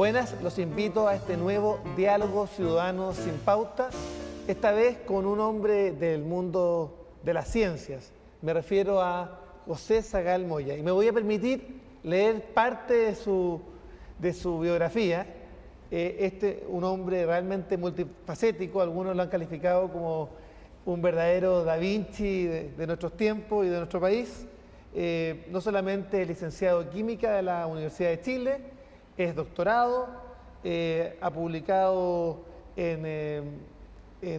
Buenas, los invito a este nuevo Diálogo Ciudadano sin Pauta, esta vez con un hombre del mundo de las ciencias. Me refiero a José Sagal Moya y me voy a permitir leer parte de su biografía. Un hombre realmente multifacético, algunos lo han calificado como un verdadero Da Vinci de nuestros tiempos y de nuestro país. No solamente es licenciado en Química de la Universidad de Chile, es doctorado, ha publicado en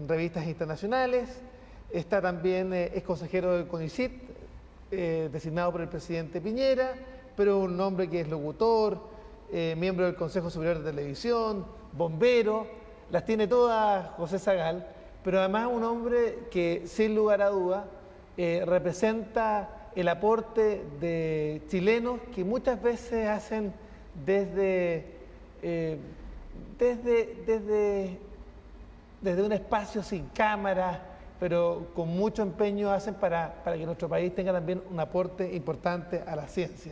revistas internacionales, es consejero del CONICYT, designado por el presidente Piñera, pero un hombre que es locutor, miembro del Consejo Superior de Televisión, bombero, las tiene todas José Sagal, pero además un hombre que sin lugar a duda representa el aporte de chilenos que muchas veces hacen desde un espacio sin cámara, pero con mucho empeño hacen para que nuestro país tenga también un aporte importante a la ciencia.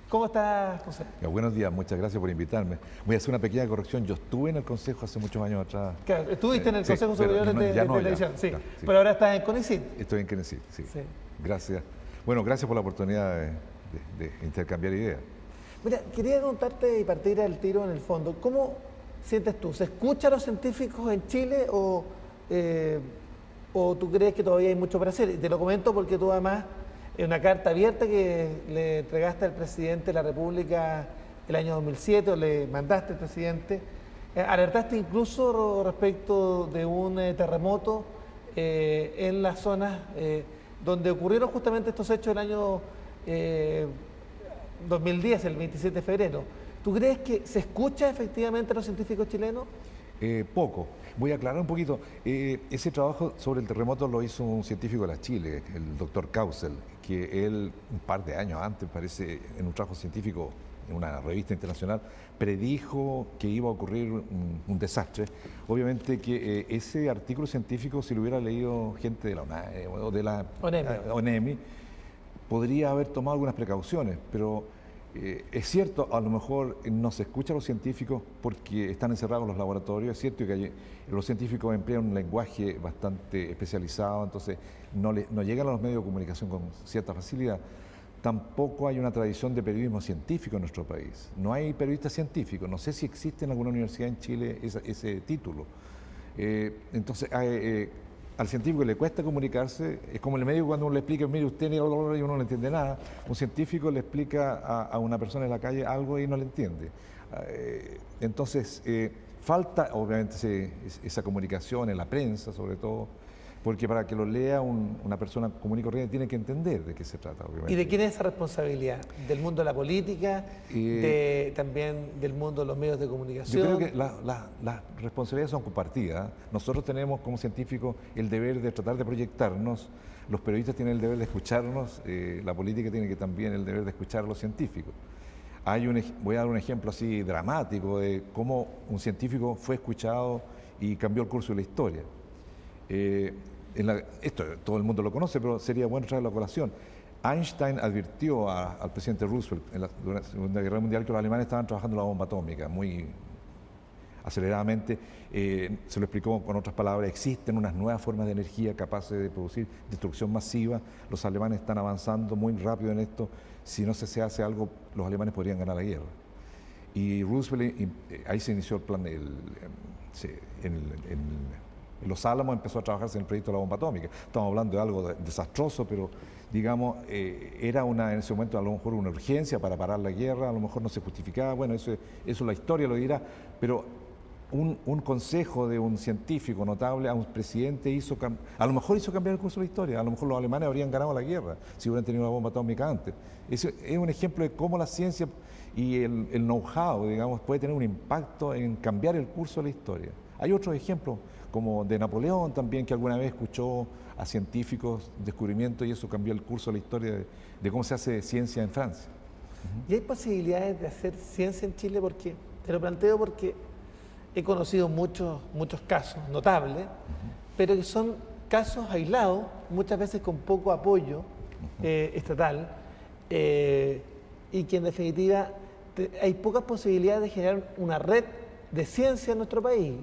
¿Cómo estás, José? Buenos días, muchas gracias por invitarme. Voy a hacer una pequeña corrección. Yo estuve en el Consejo hace muchos años atrás. Claro, estuviste en el Consejo Superior de Televisión, sí. Claro, sí. Pero ahora estás en CONICYT. Estoy en CONICYT, sí. Gracias. Bueno, gracias por la oportunidad de intercambiar ideas. Mira, quería contarte y partir al tiro en el fondo. ¿Cómo sientes tú? ¿Se escucha a los científicos en Chile o tú crees que todavía hay mucho para hacer? Te lo comento porque tú además, en una carta abierta que le entregaste al presidente de la República el año 2007, o le mandaste al presidente, alertaste incluso respecto de un terremoto en las zonas donde ocurrieron justamente estos hechos el año 2010, el 27 de febrero. ¿Tú crees que se escucha efectivamente a los científicos chilenos? Poco. Voy a aclarar un poquito. Ese trabajo sobre el terremoto lo hizo un científico de la Chile, el doctor Kausel, que él un par de años antes, parece, en un trabajo científico en una revista internacional, predijo que iba a ocurrir un desastre. Obviamente que ese artículo científico, si lo hubiera leído gente de la UNAE o de la ONEMI, podría haber tomado algunas precauciones, pero es cierto, a lo mejor no se escucha a los científicos porque están encerrados en los laboratorios. Es cierto que los científicos emplean un lenguaje bastante especializado, entonces no llegan a los medios de comunicación con cierta facilidad. Tampoco hay una tradición de periodismo científico en nuestro país. No hay periodistas científicos. No sé si existe en alguna universidad en Chile ese título. Entonces, al científico le cuesta comunicarse. Es como el médico cuando uno le explica, mire, usted tiene dolor y uno no le entiende nada. Un científico le explica a una persona en la calle algo y no le entiende. Entonces, falta obviamente esa comunicación en la prensa, sobre todo, porque para que lo lea una persona común y corriente tiene que entender de qué se trata, obviamente. ¿Y de quién es esa responsabilidad? ¿Del mundo de la política? ¿También del mundo de los medios de comunicación? Yo creo que las responsabilidades son compartidas. Nosotros tenemos como científicos el deber de tratar de proyectarnos, los periodistas tienen el deber de escucharnos, la política tiene que también el deber de escuchar a los científicos. Voy a dar un ejemplo así dramático de cómo un científico fue escuchado y cambió el curso de la historia. Esto todo el mundo lo conoce, pero sería bueno traerlo a colación. Einstein advirtió al presidente Roosevelt durante la Segunda Guerra Mundial que los alemanes estaban trabajando la bomba atómica muy aceleradamente. Se lo explicó con otras palabras: existen unas nuevas formas de energía capaces de producir destrucción masiva. Los alemanes están avanzando muy rápido en esto. Si no se hace algo, los alemanes podrían ganar la guerra. Y Roosevelt, ahí se inició el plan, en Los Álamos empezó a trabajarse en el proyecto de la bomba atómica. Estamos hablando de algo desastroso, pero digamos, era en ese momento a lo mejor una urgencia para parar la guerra, a lo mejor no se justificaba. Bueno, eso la historia lo dirá, pero un consejo de un científico notable a un presidente a lo mejor hizo cambiar el curso de la historia. A lo mejor los alemanes habrían ganado la guerra si hubieran tenido una bomba atómica antes. Ese es un ejemplo de cómo la ciencia y el know-how, digamos, puede tener un impacto en cambiar el curso de la historia. Hay otros ejemplos, como de Napoleón también, que alguna vez escuchó a científicos descubrimientos y eso cambió el curso de la historia de cómo se hace ciencia en Francia. ¿Y hay posibilidades de hacer ciencia en Chile? Porque te lo planteo porque he conocido muchos casos notables, pero que son casos aislados, muchas veces con poco apoyo estatal, y que en definitiva hay pocas posibilidades de generar una red de ciencia en nuestro país.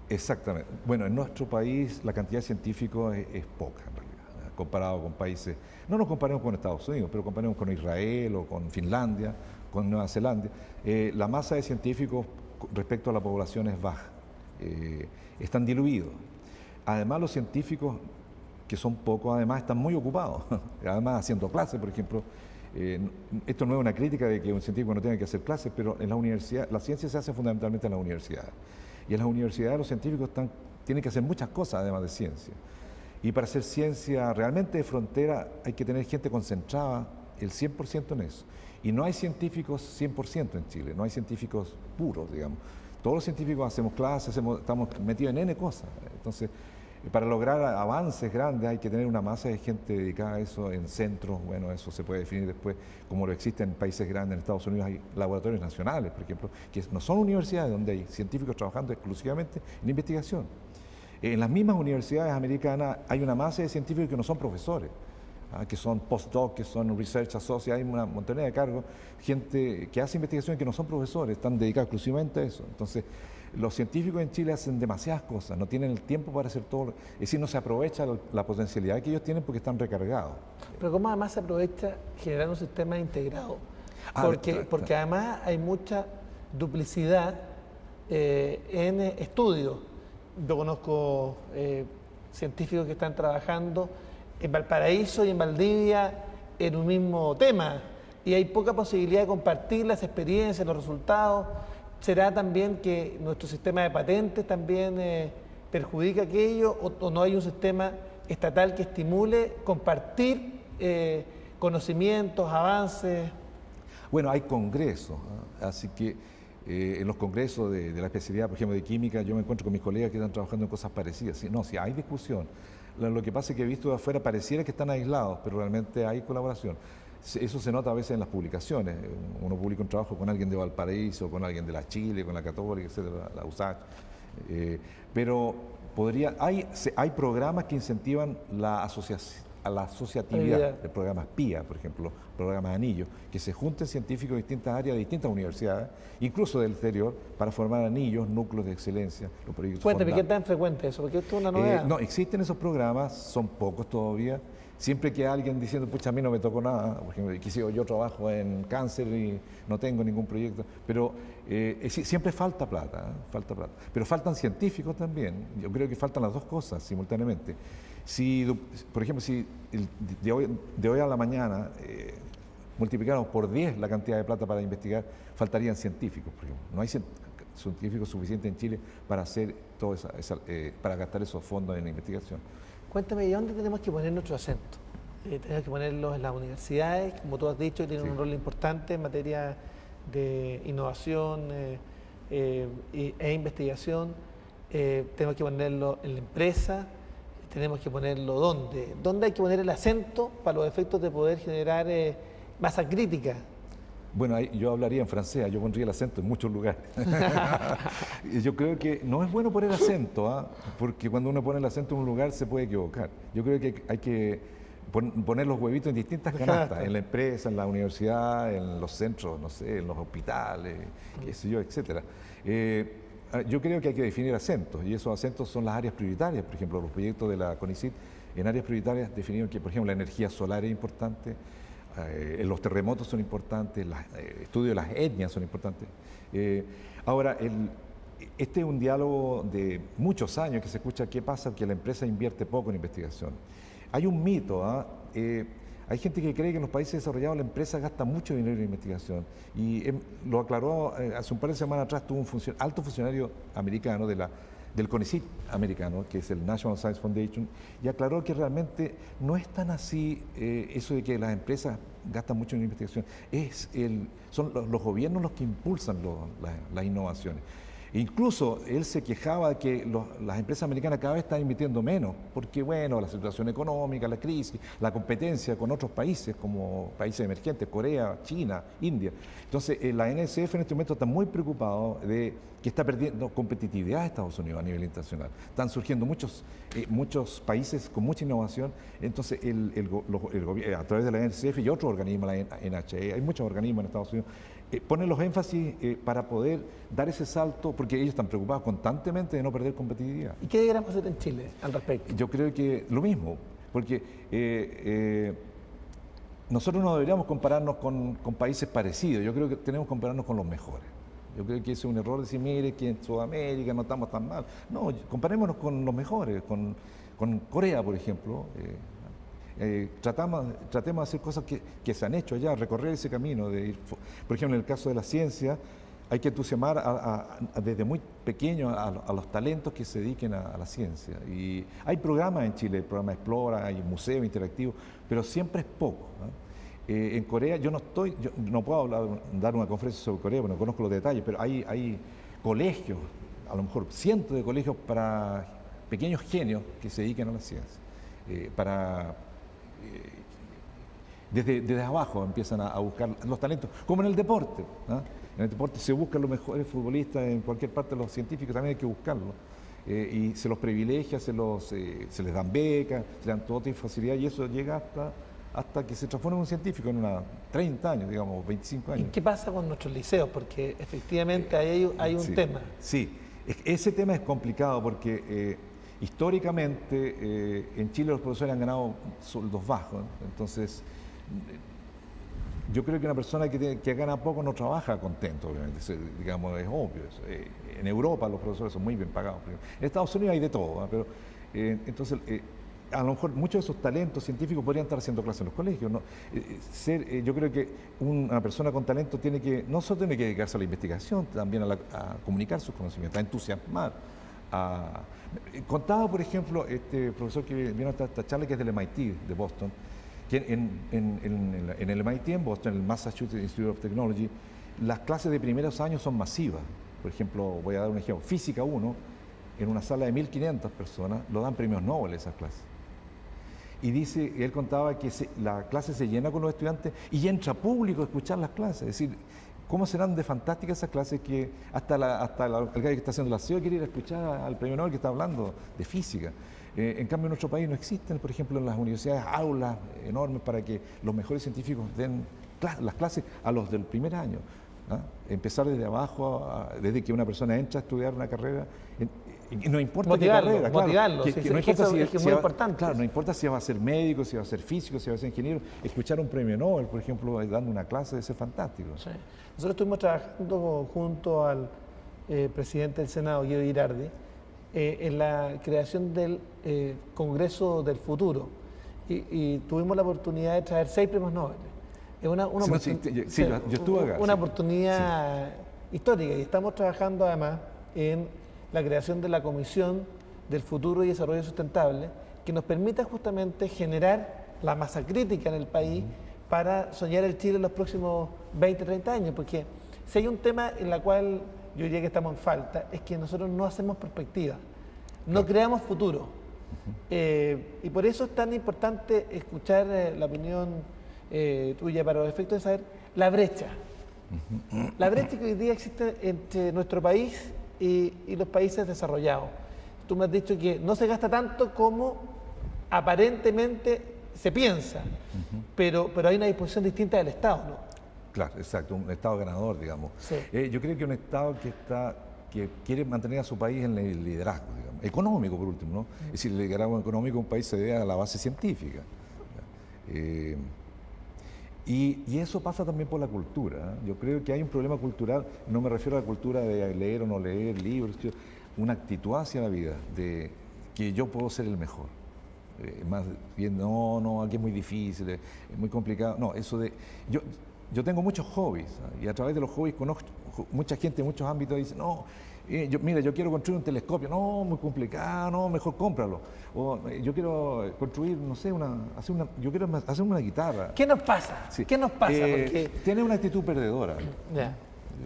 Exactamente. Bueno, en nuestro país la cantidad de científicos es poca en realidad, comparado con países, no nos comparemos con Estados Unidos, pero comparemos con Israel o con Finlandia, con Nueva Zelanda. La masa de científicos respecto a la población es baja, están diluidos. Además, los científicos, que son pocos, además están muy ocupados, además haciendo clases, por ejemplo. Esto no es una crítica de que un científico no tenga que hacer clases, pero en la universidad, la ciencia se hace fundamentalmente en las universidades. Y en las universidades los científicos tienen que hacer muchas cosas además de ciencia. Y para hacer ciencia realmente de frontera hay que tener gente concentrada el 100% en eso. Y no hay científicos 100% en Chile, no hay científicos puros, digamos. Todos los científicos hacemos clases, estamos metidos en N cosas. Entonces, para lograr avances grandes hay que tener una masa de gente dedicada a eso en centros. Bueno, eso se puede definir después como lo existe en países grandes. En Estados Unidos hay laboratorios nacionales, por ejemplo, que no son universidades donde hay científicos trabajando exclusivamente en investigación. En las mismas universidades americanas hay una masa de científicos que no son profesores, que son postdoc, que son research associates, hay una montonera de cargos, gente que hace investigación y que no son profesores, están dedicados exclusivamente a eso. Entonces, los científicos en Chile hacen demasiadas cosas, no tienen el tiempo para hacer todo, es decir, no se aprovecha la potencialidad que ellos tienen porque están recargados. Pero ¿cómo además se aprovecha generar un sistema integrado? Porque además hay mucha duplicidad en estudios. Yo conozco científicos que están trabajando en Valparaíso y en Valdivia en un mismo tema, y hay poca posibilidad de compartir las experiencias, los resultados. ¿Será también que nuestro sistema de patentes también perjudica aquello, o no hay un sistema estatal que estimule compartir conocimientos, avances? Bueno, hay congresos, así que en los congresos de la especialidad, por ejemplo, de química, yo me encuentro con mis colegas que están trabajando en cosas parecidas. No, sí, hay discusión. Lo que pasa es que he visto de afuera pareciera que están aislados, pero realmente hay colaboración. Eso se nota a veces en las publicaciones. Uno publica un trabajo con alguien de Valparaíso, con alguien de la Chile, con la Católica, etcétera, la USACH. Pero hay programas que incentivan la asociatividad de programas PIA, por ejemplo, programas anillos, que se junten científicos de distintas áreas, de distintas universidades, incluso del exterior, para formar anillos, núcleos de excelencia. Cuéntame, ¿qué tan frecuente es eso? Porque esto es una novedad. No, existen esos programas, son pocos todavía. Siempre que alguien diciendo, pucha, a mí no me tocó nada, por ejemplo, yo trabajo en cáncer y no tengo ningún proyecto, pero siempre falta plata, falta plata. Pero faltan científicos también. Yo creo que faltan las dos cosas simultáneamente. Por ejemplo, si de hoy a la mañana multiplicáramos por 10 la cantidad de plata para investigar, faltarían científicos, por ejemplo. No hay científicos suficientes en Chile para hacer para gastar esos fondos en investigación. Cuéntame, ¿y dónde tenemos que poner nuestro acento? Tenemos que ponerlos en las universidades, como tú has dicho, que tienen un rol importante en materia de innovación e investigación. Tenemos que ponerlo en la empresa, tenemos que ponerlo ¿dónde? ¿Dónde hay que poner el acento para los efectos de poder generar masa crítica? Bueno, yo hablaría en francés, yo pondría el acento en muchos lugares. Yo creo que no es bueno poner acento, porque cuando uno pone el acento en un lugar se puede equivocar. Yo creo que hay que poner los huevitos en distintas canastas, en la empresa, en la universidad, en los centros, no sé, en los hospitales, qué sé yo, etcétera. Yo creo que hay que definir acentos, y esos acentos son las áreas prioritarias. Por ejemplo, los proyectos de la CONICYT en áreas prioritarias definieron que, por ejemplo, la energía solar es importante, los terremotos son importantes, el estudio de las etnias son importantes. Ahora, este es un diálogo de muchos años que se escucha qué pasa, que la empresa invierte poco en investigación. Hay un mito, hay gente que cree que en los países desarrollados la empresa gasta mucho dinero en investigación, y lo aclaró hace un par de semanas atrás. Tuvo un alto funcionario americano del CONICYT americano, que es el National Science Foundation, y aclaró que realmente no es tan así eso de que las empresas gastan mucho en investigación. Son los gobiernos los que impulsan las innovaciones. Incluso él se quejaba de que las empresas americanas cada vez están invirtiendo menos, porque bueno, la situación económica, la crisis, la competencia con otros países como países emergentes, Corea, China, India. Entonces la NSF en este momento está muy preocupado de que está perdiendo competitividad Estados Unidos a nivel internacional. Están surgiendo muchos países con mucha innovación. Entonces el gobierno, a través de la NSF y otros organismos, la NHE, hay muchos organismos en Estados Unidos, ponen los énfasis para poder dar ese salto, porque ellos están preocupados constantemente de no perder competitividad. ¿Y qué deberíamos hacer en Chile al respecto? Yo creo que lo mismo, porque nosotros no deberíamos compararnos con países parecidos, yo creo que tenemos que compararnos con los mejores. Yo creo que ese es un error decir, mire, que en Sudamérica no estamos tan mal. No, comparémonos con los mejores, con Corea, por ejemplo. Tratemos de hacer cosas que se han hecho allá, recorrer ese camino de ir. Por ejemplo, en el caso de la ciencia, hay que entusiasmar desde muy pequeño a los talentos que se dediquen a la ciencia. Y hay programas en Chile, el programa Explora, hay museos interactivos, pero siempre es poco, ¿no? En Corea yo no puedo dar una conferencia sobre Corea porque no conozco los detalles, pero hay colegios, a lo mejor cientos de colegios para pequeños genios que se dediquen a la ciencia. Desde abajo empiezan a buscar los talentos, como en el deporte, ¿no? En el deporte se buscan los mejores futbolistas, en cualquier parte de los científicos también hay que buscarlos. Y se los privilegia, se les dan becas, se les dan todo tipo de facilidad y eso llega hasta que se transforma en un científico en unos 30 años, digamos, 25 años. ¿Y qué pasa con nuestros liceos? Porque efectivamente ahí hay un tema. Sí, ese tema es complicado porque históricamente en Chile los profesores han ganado sueldos bajos, entonces yo creo que una persona que gana poco no trabaja contento, obviamente, digamos, es obvio. En Europa los profesores son muy bien pagados. En Estados Unidos hay de todo, ¿no? Pero entonces a lo mejor muchos de esos talentos científicos podrían estar haciendo clases en los colegios, ¿no? Yo creo que una persona con talento no solo tiene que dedicarse a la investigación, también a comunicar sus conocimientos, a entusiasmar. Contaba, por ejemplo, este profesor que vino a esta charla, que es del MIT, de Boston, que en el MIT en Boston, en el Massachusetts Institute of Technology, las clases de primeros años son masivas. Por ejemplo, voy a dar un ejemplo, Física 1, en una sala de 1.500 personas, lo dan premios Nobel esas clases. Y él contaba que la clase se llena con los estudiantes y entra público a escuchar las clases. Es decir, ¿cómo serán de fantásticas esas clases que hasta el que está haciendo la CEO quiere ir a escuchar al premio Nobel que está hablando de física? En cambio, en nuestro país no existen, por ejemplo, en las universidades aulas enormes para que los mejores científicos den las clases a los del primer año, ¿no? Empezar desde abajo, desde que una persona entra a estudiar una carrera. Y no importa motivarlo, qué carrera, motivarlo, claro, no importa es muy importante. Claro, no importa si va a ser médico, si va a ser físico, si va a ser ingeniero, escuchar un premio Nobel, por ejemplo, dando una clase, debe ser fantástico. Sí. Nosotros estuvimos trabajando junto al presidente del Senado, Guido Girardi, en la creación del Congreso del Futuro y tuvimos la oportunidad de traer 6 premios Nobel. Es yo estuve acá. Una oportunidad histórica y estamos trabajando además en la creación de la Comisión del Futuro y Desarrollo Sustentable, que nos permita justamente generar la masa crítica en el país para soñar el Chile en los próximos 20, 30 años, porque si hay un tema en el cual yo diría que estamos en falta, es que nosotros no hacemos perspectiva, no creamos futuro. Y por eso es tan importante escuchar la opinión tuya para los efectos de saber la brecha. La brecha que hoy día existe entre nuestro país y los países desarrollados. Tú me has dicho que no se gasta tanto como aparentemente se piensa, pero hay una disposición distinta del Estado, ¿no? Claro, exacto, un Estado ganador, digamos. Sí. Yo creo que un Estado que quiere mantener a su país en el liderazgo, digamos, económico por último, ¿no? Es decir, el liderazgo económico de un país se debe a la base científica. Y eso pasa también por la cultura, ¿eh? Yo creo que hay un problema cultural, no me refiero a la cultura de leer o no leer libros, una actitud hacia la vida, de que yo puedo ser el mejor. Más bien, no, aquí es muy difícil, es muy complicado. No, eso de... Yo tengo muchos hobbies, ¿eh? Y a través de los hobbies conozco mucha gente en muchos ámbitos dice, no, mira, yo quiero construir un telescopio, no, muy complicado, no, mejor cómpralo. O yo quiero construir, no sé, yo quiero hacer una guitarra. ¿Qué nos pasa? Sí. ¿Qué nos pasa? Porque... Tiene una actitud perdedora. Ya.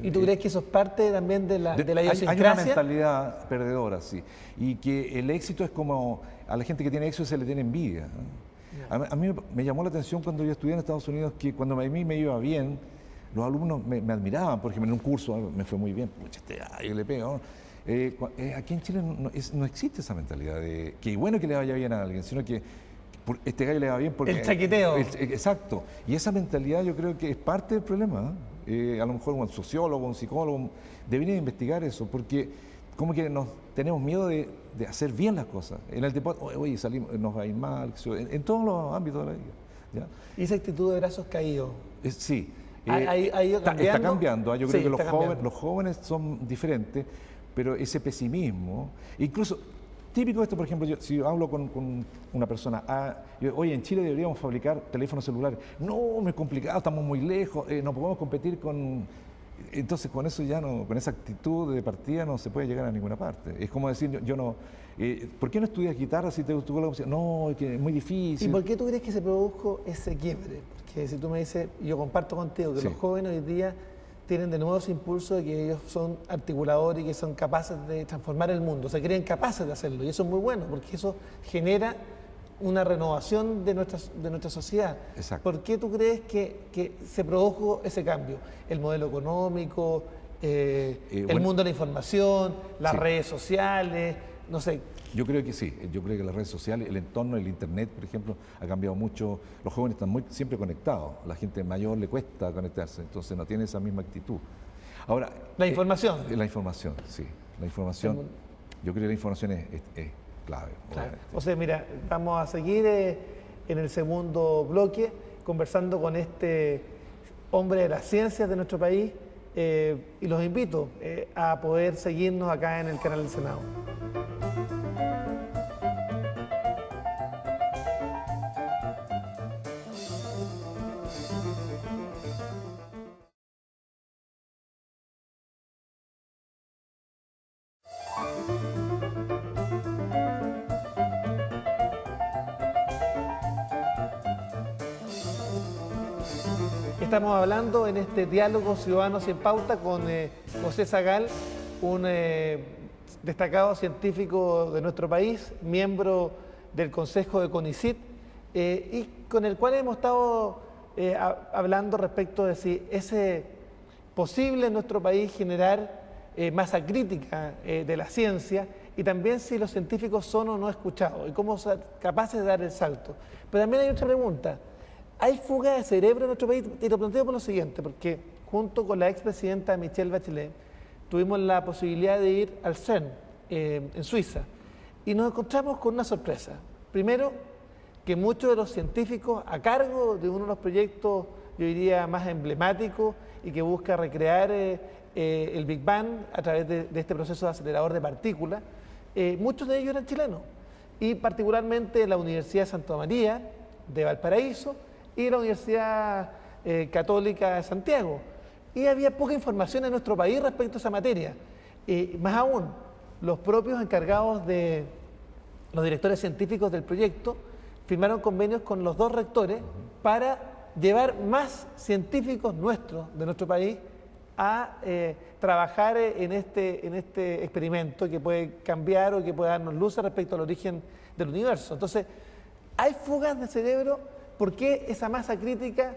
¿Y tú crees que eso es parte también de la idiosincrasia? Hay una mentalidad perdedora, sí. Y que el éxito es como, a la gente que tiene éxito se le tiene envidia, ¿no? A mí me llamó la atención cuando yo estudié en Estados Unidos que cuando a mí me iba bien, los alumnos me admiraban, por ejemplo, en un curso me fue muy bien, yo le pego. Aquí en Chile no existe esa mentalidad de que bueno que le vaya bien a alguien, sino que Este gallo le va bien porque... El chaqueteo. Exacto. Y esa mentalidad yo creo que es parte del problema. A lo mejor un sociólogo, un psicólogo debería investigar eso, porque como que tenemos miedo de hacer bien las cosas. En el deporte, oye, salimos, nos va a ir mal, en todos los ámbitos de la vida. ¿Ya? ¿Y esa actitud de brazos caídos? Sí. ¿Ha ido cambiando? Está cambiando. Yo creo que los jóvenes son diferentes, pero ese pesimismo, incluso típico esto, por ejemplo, si yo hablo con una persona, oye, en Chile deberíamos fabricar teléfonos celulares. No, es complicado, estamos muy lejos, no podemos competir con... Entonces con eso ya no, con esa actitud de partida no se puede llegar a ninguna parte. Es como decir, yo no, ¿por qué no estudias guitarra si te gustó la música? No, es que es muy difícil. ¿Y por qué tú crees que se produjo ese quiebre? Porque si tú me dices, yo comparto contigo que los jóvenes hoy día tienen de nuevo ese impulso de que ellos son articuladores y que son capaces de transformar el mundo, se creen capaces de hacerlo y eso es muy bueno porque eso genera una renovación de nuestra sociedad. Exacto. ¿Por qué tú crees que se produjo ese cambio? El modelo económico, el mundo de la información, las redes sociales, no sé. Yo creo que sí, yo creo que las redes sociales, el entorno, el internet, por ejemplo, ha cambiado mucho. Los jóvenes están siempre conectados, la gente mayor le cuesta conectarse, entonces no tiene esa misma actitud. Ahora, la información. La información, sí. La información, yo creo que la información es clave. Claro. O sea, mira, vamos a seguir en el segundo bloque conversando con este hombre de las ciencias de nuestro país y los invito a poder seguirnos acá en el canal del Senado. Estamos hablando en este diálogo ciudadano sin pauta con José Zagal, un destacado científico de nuestro país, miembro del Consejo de CONICYT, y con el cual hemos estado hablando respecto de si es posible en nuestro país generar masa crítica de la ciencia y también si los científicos son o no escuchados y cómo son capaces de dar el salto. Pero también hay otra pregunta. ¿Hay fuga de cerebro en nuestro país? Y lo planteo por lo siguiente, porque junto con la expresidenta Michelle Bachelet tuvimos la posibilidad de ir al CERN en Suiza y nos encontramos con una sorpresa. Primero, que muchos de los científicos a cargo de uno de los proyectos, yo diría, más emblemáticos y que busca recrear el Big Bang a través de este proceso de acelerador de partículas, muchos de ellos eran chilenos y particularmente la Universidad de Santa María de Valparaíso y la Universidad Católica de Santiago. Y había poca información en nuestro país respecto a esa materia. Más aún, los propios encargados de los directores científicos del proyecto firmaron convenios con los dos rectores para llevar más científicos nuestros, de nuestro país, a trabajar en este experimento que puede cambiar o que puede darnos luz respecto al origen del universo. Entonces, hay fugas de cerebro. ¿Por qué esa masa crítica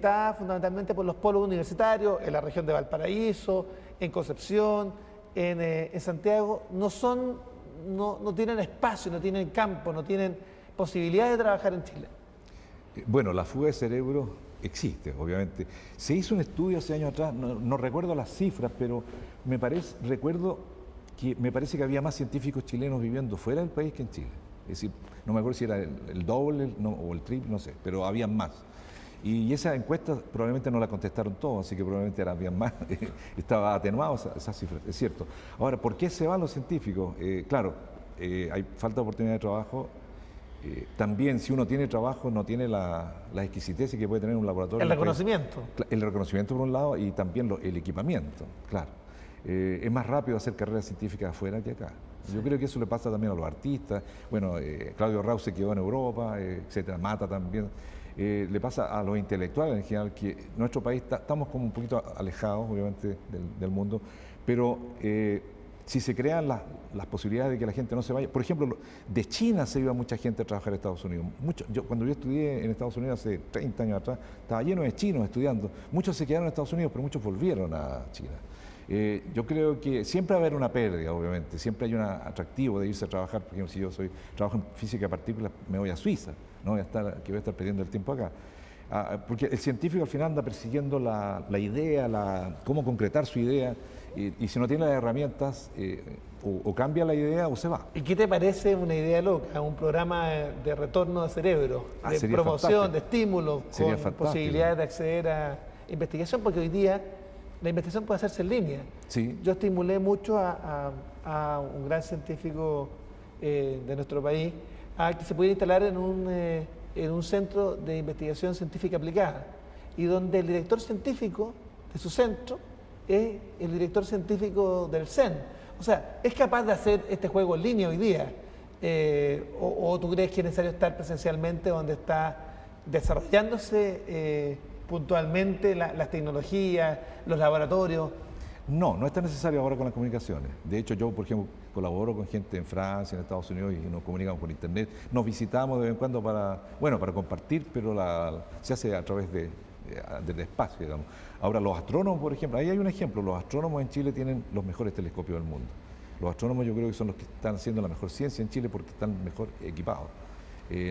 da fundamentalmente por los polos universitarios, en la región de Valparaíso, en Concepción, en Santiago, no tienen espacio, no tienen campo, no tienen posibilidad de trabajar en Chile? Bueno, la fuga de cerebro existe, obviamente. Se hizo un estudio hace años atrás, no recuerdo las cifras, pero me parece que había más científicos chilenos viviendo fuera del país que en Chile. Es decir, no me acuerdo si era el doble o el triple, no sé, pero habían más. Y esa encuesta probablemente no la contestaron todos, así que probablemente habían más, estaba atenuado esa cifra, es cierto. Ahora, ¿por qué se van los científicos? Claro, hay falta de oportunidad de trabajo. También, si uno tiene trabajo, no tiene la exquisitez que puede tener un laboratorio. El reconocimiento. El reconocimiento por un lado y también el equipamiento, claro. Es más rápido hacer carreras científicas afuera que acá. Yo creo que eso le pasa también a los artistas. Bueno, Claudio Rauch se quedó en Europa, etcétera, Mata también. Le pasa a los intelectuales en general, que nuestro país estamos como un poquito alejados, obviamente, del mundo, pero si se crean las posibilidades de que la gente no se vaya. Por ejemplo, de China se iba mucha gente a trabajar a Estados Unidos. Cuando yo estudié en Estados Unidos hace 30 años atrás, estaba lleno de chinos estudiando. Muchos se quedaron en Estados Unidos, pero muchos volvieron a China. Yo creo que siempre va a haber una pérdida, obviamente, siempre hay un atractivo de irse a trabajar. Por ejemplo, si yo trabajo en física de partículas, me voy a Suiza, no voy a estar perdiendo el tiempo acá. Porque el científico al final anda persiguiendo la idea, cómo concretar su idea, y si no tiene las herramientas, o cambia la idea o se va. ¿Y qué te parece una idea loca? Un programa de retorno de cerebro, de promoción, fantástico. de estímulo, Sería con fantástico. Posibilidades de acceder a investigación, porque hoy día la investigación puede hacerse en línea. Sí. Yo estimulé mucho a un gran científico de nuestro país a que se pudiera instalar en un centro de investigación científica aplicada, y donde el director científico de su centro es el director científico del CERN. O sea, es capaz de hacer este juego en línea hoy día. ¿O tú crees que es necesario estar presencialmente donde está desarrollándose puntualmente las tecnologías, los laboratorios? No es tan necesario ahora con las comunicaciones. De hecho, yo, por ejemplo, colaboro con gente en Francia, en Estados Unidos, y nos comunicamos por internet. Nos visitamos de vez en cuando para compartir, pero se hace a través del espacio, digamos. Ahora, los astrónomos, por ejemplo, ahí hay un ejemplo. Los astrónomos en Chile tienen los mejores telescopios del mundo. Los astrónomos yo creo que son los que están haciendo la mejor ciencia en Chile porque están mejor equipados.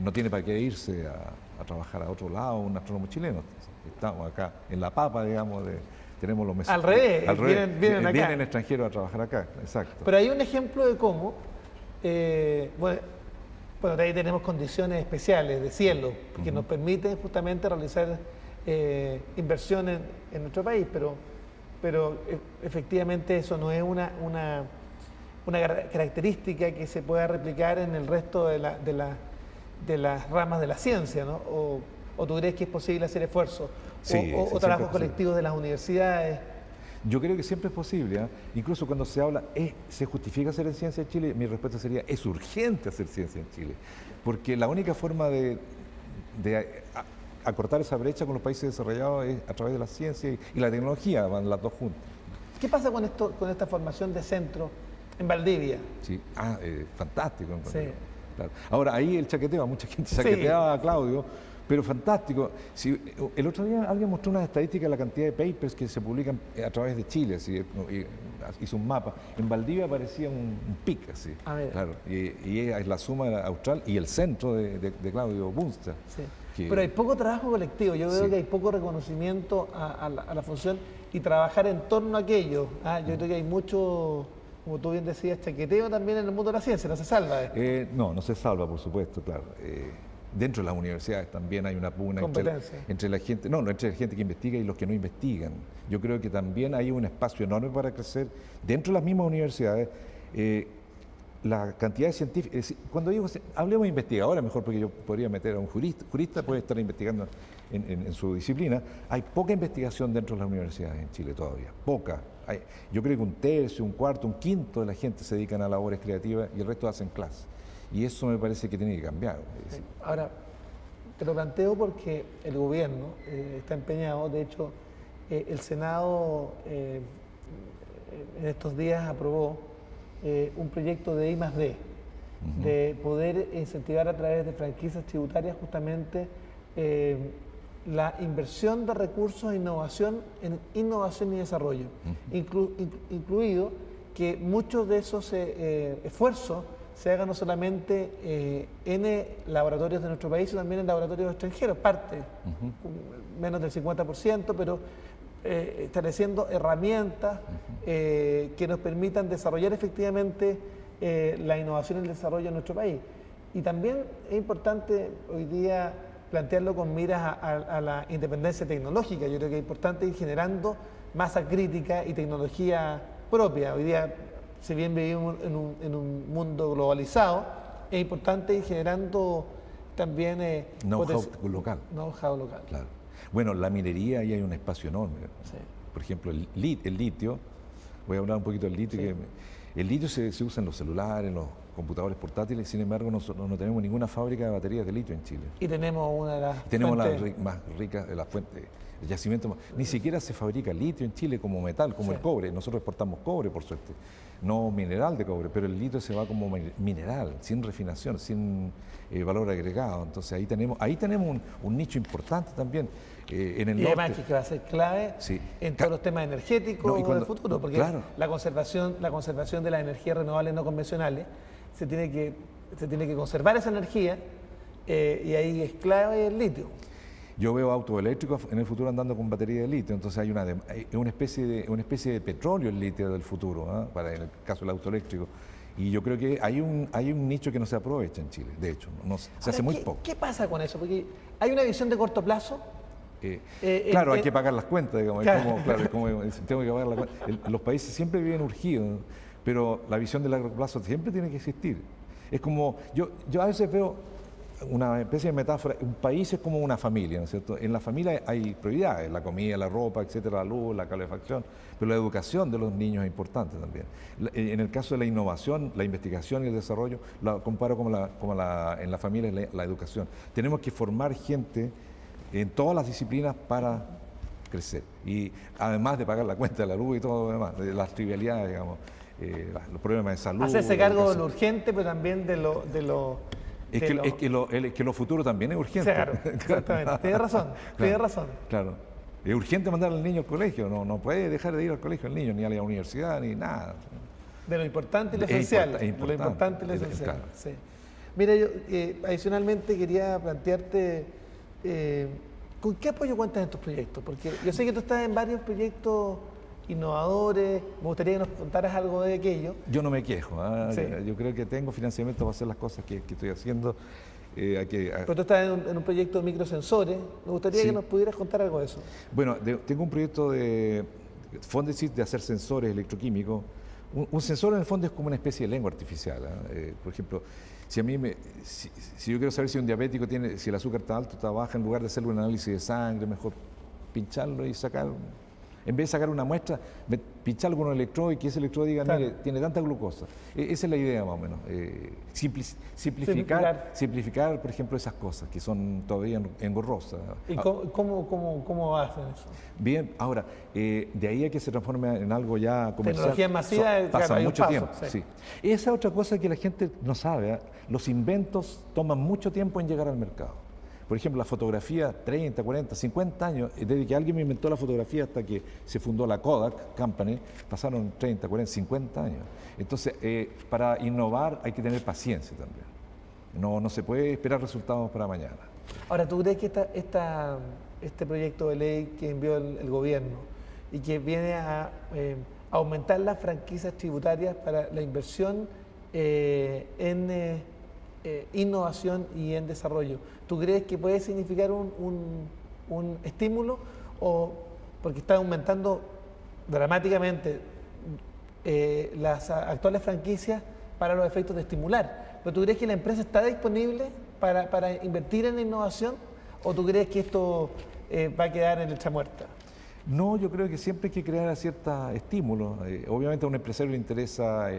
No tiene para qué irse a trabajar a otro lado un astrónomo chileno. Estamos acá en la papa, digamos, tenemos los mejores. Al revés, vienen acá. Vienen extranjeros a trabajar acá, exacto. Pero hay un ejemplo de cómo, bueno, ahí tenemos condiciones especiales de cielo, que nos permiten justamente realizar inversiones en nuestro país, pero efectivamente eso no es una característica que se pueda replicar en el resto de las ramas de la ciencia, ¿no? ¿O tú crees que es posible hacer esfuerzos? Sí, o trabajos colectivos de las universidades. Yo creo que siempre es posible, ¿eh? Incluso cuando se habla, ¿se justifica hacer ciencia en Chile? Mi respuesta sería, es urgente hacer ciencia en Chile, porque la única forma de acortar esa brecha con los países desarrollados es a través de la ciencia y la tecnología, van las dos juntas. ¿Qué pasa con esta formación de centro en Valdivia? Sí, fantástico. Sí. Claro. Ahora, ahí el chaqueteo, mucha gente chaqueteaba a Claudio, pero fantástico. El otro día alguien mostró una estadística de la cantidad de papers que se publican a través de Chile, hizo un mapa. En Valdivia aparecía un pic, así. A ver. Claro, y es la suma austral y el centro de Claudio Bunster. Sí. Pero hay poco trabajo colectivo, yo veo que hay poco reconocimiento a la función y trabajar en torno a aquello. Yo creo que hay mucho, como tú bien decías, chaqueteo también en el mundo de la ciencia, no se salva esto. No se salva, por supuesto, claro. Dentro de las universidades también hay una pugna entre la gente, entre la gente que investiga y los que no investigan. Yo creo que también hay un espacio enorme para crecer dentro de las mismas universidades. La cantidad de científicos, cuando digo, hablemos de investigadores mejor, porque yo podría meter a un jurista puede estar investigando en su disciplina. Hay poca investigación dentro de las universidades en Chile todavía, poca. Yo creo que un tercio, un cuarto, un quinto de la gente se dedican a labores creativas y el resto hacen clases. Y eso me parece que tiene que cambiar. Sí. Ahora, te lo planteo porque el gobierno está empeñado, de hecho, el Senado en estos días aprobó un proyecto de I+D, de poder incentivar a través de franquicias tributarias justamente la inversión de recursos en innovación y desarrollo, incluido que muchos de esos esfuerzos se hagan no solamente en laboratorios de nuestro país, sino también en laboratorios extranjeros, menos del 50%, pero estableciendo herramientas que nos permitan desarrollar efectivamente la innovación y el desarrollo en nuestro país. Y también es importante hoy día plantearlo con miras a la independencia tecnológica. Yo creo que es importante ir generando masa crítica y tecnología propia. Hoy día, si bien vivimos en un mundo globalizado, es importante ir generando también know-how local. Know-how local. Claro. Bueno, la minería, ahí hay un espacio enorme. Sí. Por ejemplo, el litio, voy a hablar un poquito del litio. Sí. El litio se usa en los celulares, en los computadores portátiles, sin embargo no tenemos ninguna fábrica de baterías de litio en Chile. Y tenemos una de las la más rica de las fuentes el yacimiento, ni siquiera se fabrica litio en Chile como metal, como el cobre. Nosotros exportamos cobre, por suerte, no mineral de cobre, pero el litio se va como mineral, sin refinación, sin valor agregado. Entonces ahí tenemos un nicho importante también. En el y además norte. que va a ser clave en todos los temas energéticos del futuro, porque la conservación de las energías renovables no convencionales, se tiene que conservar esa energía y ahí es clave el litio. Yo veo autos eléctricos en el futuro andando con batería de litio, entonces hay una especie de petróleo el litio del futuro, para el caso del auto eléctrico. Y yo creo que hay un nicho que no se aprovecha en Chile, de hecho, se hace muy poco. ¿Qué pasa con eso? Porque hay una visión de corto plazo. Claro, hay que pagar las cuentas, digamos, claro. Tengo que pagar la cuenta. Los países siempre viven urgidos, pero la visión de largo plazo siempre tiene que existir. Es como, yo a veces veo una especie de metáfora, un país es como una familia, ¿no es cierto? En la familia hay prioridades, la comida, la ropa, etcétera, la luz, la calefacción, pero la educación de los niños es importante también. En el caso de la innovación, la investigación y el desarrollo, la comparo en la familia la educación. Tenemos que formar gente en todas las disciplinas para crecer. Y además de pagar la cuenta de la luz y todo lo demás, de las trivialidades, digamos, los problemas de salud. Hacerse cargo de lo urgente, pero también de lo... Es que lo futuro también es urgente. Claro, exactamente. Tienes razón, tienes razón. Claro. Es urgente mandar al niño al colegio, no puede dejar de ir al colegio el niño, ni a la universidad, ni nada. De lo importante y lo esencial. De lo importante y lo esencial. Claro. Sí. Mira, yo adicionalmente quería plantearte, ¿con qué apoyo cuentas en tus proyectos? Porque yo sé que tú estás en varios proyectos innovadores, me gustaría que nos contaras algo de aquello. Yo no me quejo, yo creo que tengo financiamiento para hacer las cosas que estoy haciendo. Pero tú estás en un proyecto de microsensores, me gustaría que nos pudieras contar algo de eso. Bueno, tengo un proyecto de Fondesit de hacer sensores electroquímicos. Un sensor en el fondo es como una especie de lengua artificial. Por ejemplo, si yo quiero saber si un diabético si el azúcar está alto o está baja, en lugar de hacerle un análisis de sangre, mejor pincharlo y sacar. En vez de sacar una muestra, pincharlo con un electrodo y que ese electrodo diga, mire, tiene tanta glucosa. Esa es la idea más o menos. Simplificar, por ejemplo, esas cosas que son todavía engorrosas. ¿Y cómo hacen eso? Bien, ahora, de ahí a que se transforme en algo ya comercial. Tecnología masiva, pasa mucho tiempo. Sí. Esa es otra cosa que la gente no sabe. Los inventos toman mucho tiempo en llegar al mercado. Por ejemplo, la fotografía, 30, 40, 50 años, desde que alguien me inventó la fotografía hasta que se fundó la Kodak Company, pasaron 30, 40, 50 años. Entonces, para innovar hay que tener paciencia también. No se puede esperar resultados para mañana. Ahora, ¿tú crees que este proyecto de ley que envió el gobierno y que viene a aumentar las franquicias tributarias para la inversión en innovación y en desarrollo, ¿tú crees que puede significar un estímulo? O porque está aumentando dramáticamente las actuales franquicias para los efectos de estimular, ¿pero tú crees que la empresa está disponible para invertir en innovación? ¿O tú crees que esto va a quedar en letra muerta? No, yo creo que siempre hay que crear ciertos estímulos. Obviamente a un empresario le interesa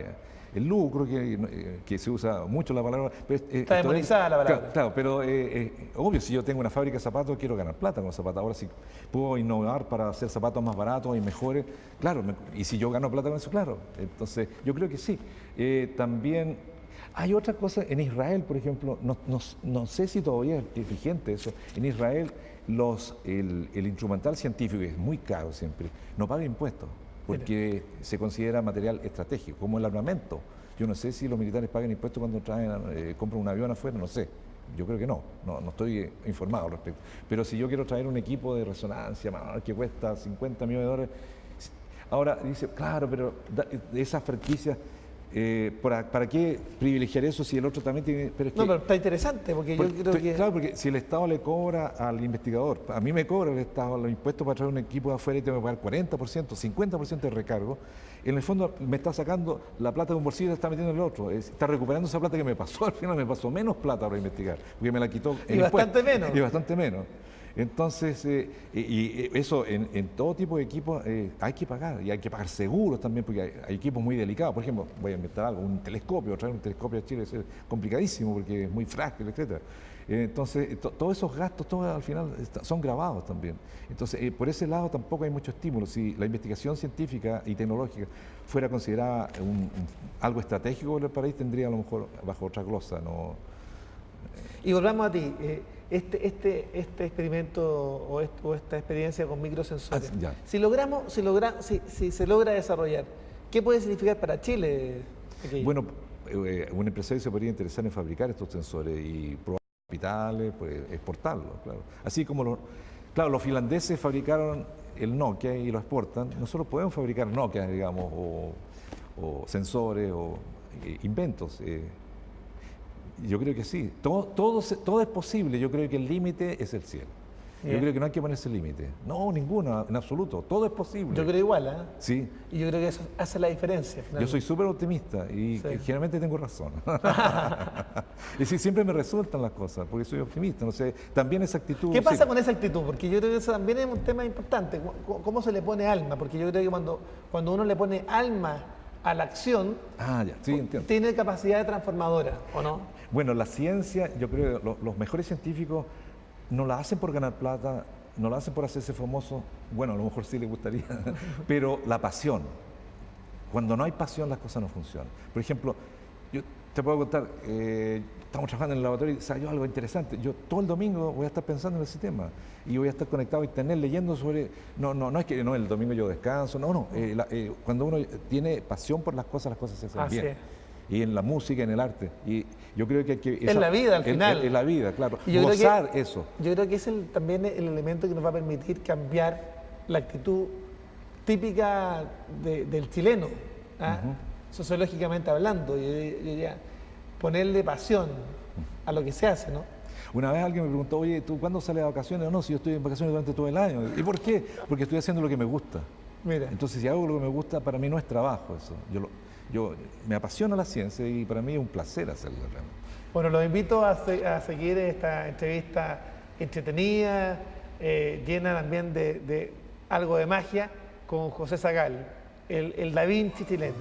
el lucro, que se usa mucho la palabra. Pero, está demonizada la palabra. Claro, pero obvio, si yo tengo una fábrica de zapatos, quiero ganar plata con los zapatos. Ahora, si puedo innovar para hacer zapatos más baratos y mejores, claro, y si yo gano plata con eso, claro. Entonces, yo creo que sí. También hay otra cosa, en Israel, por ejemplo, no sé si todavía es vigente eso. En Israel, el instrumental científico, que es muy caro siempre, no paga impuestos, porque se considera material estratégico, como el armamento. Yo no sé si los militares pagan impuestos cuando compran un avión afuera, no sé. Yo creo que no estoy informado al respecto. Pero si yo quiero traer un equipo de resonancia que cuesta $50 millones, ahora dice, claro, pero esas franquicias, ¿para qué privilegiar eso si el otro también tiene...? Pero está interesante, porque yo creo que... Claro, porque si el Estado le cobra al investigador, a mí me cobra el Estado los impuestos para traer un equipo de afuera y tengo que pagar 40%, 50% de recargo, en el fondo me está sacando la plata de un bolsillo y la está metiendo en el otro. Está recuperando esa plata que me pasó, al final me pasó menos plata para investigar, porque me la quitó el impuesto. Y bastante menos. Y bastante menos. Entonces, eso en todo tipo de equipos hay que pagar, y hay que pagar seguros también, porque hay equipos muy delicados. Por ejemplo, voy a inventar algo, un telescopio, traer un telescopio a Chile es complicadísimo porque es muy frágil, etcétera. Entonces, todos esos gastos, todos al final son grabados también. Entonces, por ese lado tampoco hay mucho estímulo. Si la investigación científica y tecnológica fuera considerada algo estratégico para el país, tendría a lo mejor bajo otra glosa, ¿no? Y volvamos a ti. Este experimento o esta experiencia con microsensores, si se logra desarrollar, ¿qué puede significar para Chile aquello? Bueno, un empresario se podría interesar en fabricar estos sensores y probar capitales, pues exportarlos, claro. Así como claro, los finlandeses fabricaron el Nokia y lo exportan, nosotros podemos fabricar Nokia, digamos, o sensores o inventos. Yo creo que sí, todo es posible, yo creo que el límite es el cielo. Yo creo que no hay que ponerse límite. No, ninguno, en absoluto, todo es posible. Yo creo igual, ¿eh? Sí. Y yo creo que eso hace la diferencia. Finalmente. Yo soy súper optimista y generalmente tengo razón. Y sí, siempre me resultan las cosas, porque soy optimista, no sé, también esa actitud... ¿Qué pasa con esa actitud? Porque yo creo que eso también es un tema importante, ¿cómo se le pone alma? Porque yo creo que cuando uno le pone alma a la acción, tiene capacidad de transformadora, ¿o no? Bueno, la ciencia, yo creo que los mejores científicos no la hacen por ganar plata, no la hacen por hacerse famoso, bueno, a lo mejor sí les gustaría, pero la pasión. Cuando no hay pasión, las cosas no funcionan. Por ejemplo, yo te puedo contar, estamos trabajando en el laboratorio y salió algo interesante. Yo todo el domingo voy a estar pensando en ese tema y voy a estar conectado a internet leyendo sobre... No es que el domingo yo descanso, cuando uno tiene pasión por las cosas se hacen bien. Y en la música, en el arte. Y yo creo que hay que... En la vida, al final. En la vida, claro. Gozar eso. Yo creo que es también el elemento que nos va a permitir cambiar la actitud típica del chileno, sociológicamente hablando. Yo diría, ponerle pasión a lo que se hace, ¿no? Una vez alguien me preguntó, oye, ¿tú cuándo sales de vacaciones? No, si yo estoy en vacaciones durante todo el año. ¿Y por qué? Porque estoy haciendo lo que me gusta. Mira. Entonces, si hago lo que me gusta, para mí no es trabajo eso. Yo me apasiona la ciencia y para mí es un placer hacerlo realmente. Bueno, los invito a seguir esta entrevista entretenida, llena también de algo de magia, con José Sagal, el Da Vinci chileno.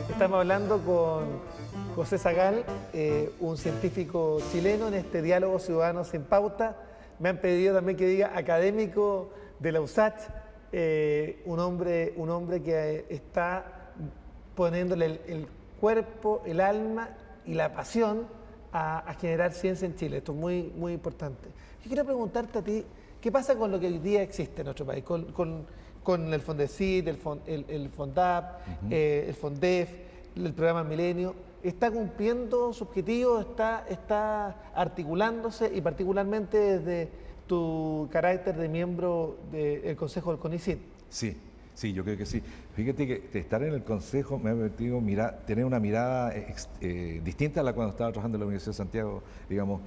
Estamos hablando con José Sagal, un científico chileno, en este diálogo ciudadano sin pauta. Me han pedido también que diga académico de la USACH, un hombre que está poniéndole el cuerpo, el alma y la pasión a generar ciencia en Chile. Esto es muy, muy importante. Yo quiero preguntarte a ti, ¿qué pasa con lo que hoy día existe en nuestro país? Con el Fondesit, el Fondap, el Fondef, el programa Milenio, ¿está cumpliendo su objetivo? ¿Está articulándose? Y particularmente desde tu carácter de miembro del Consejo del CONICYT. Sí, yo creo que sí. Fíjate que estar en el Consejo me ha permitido tener una mirada distinta a la cuando estaba trabajando en la Universidad de Santiago, digamos,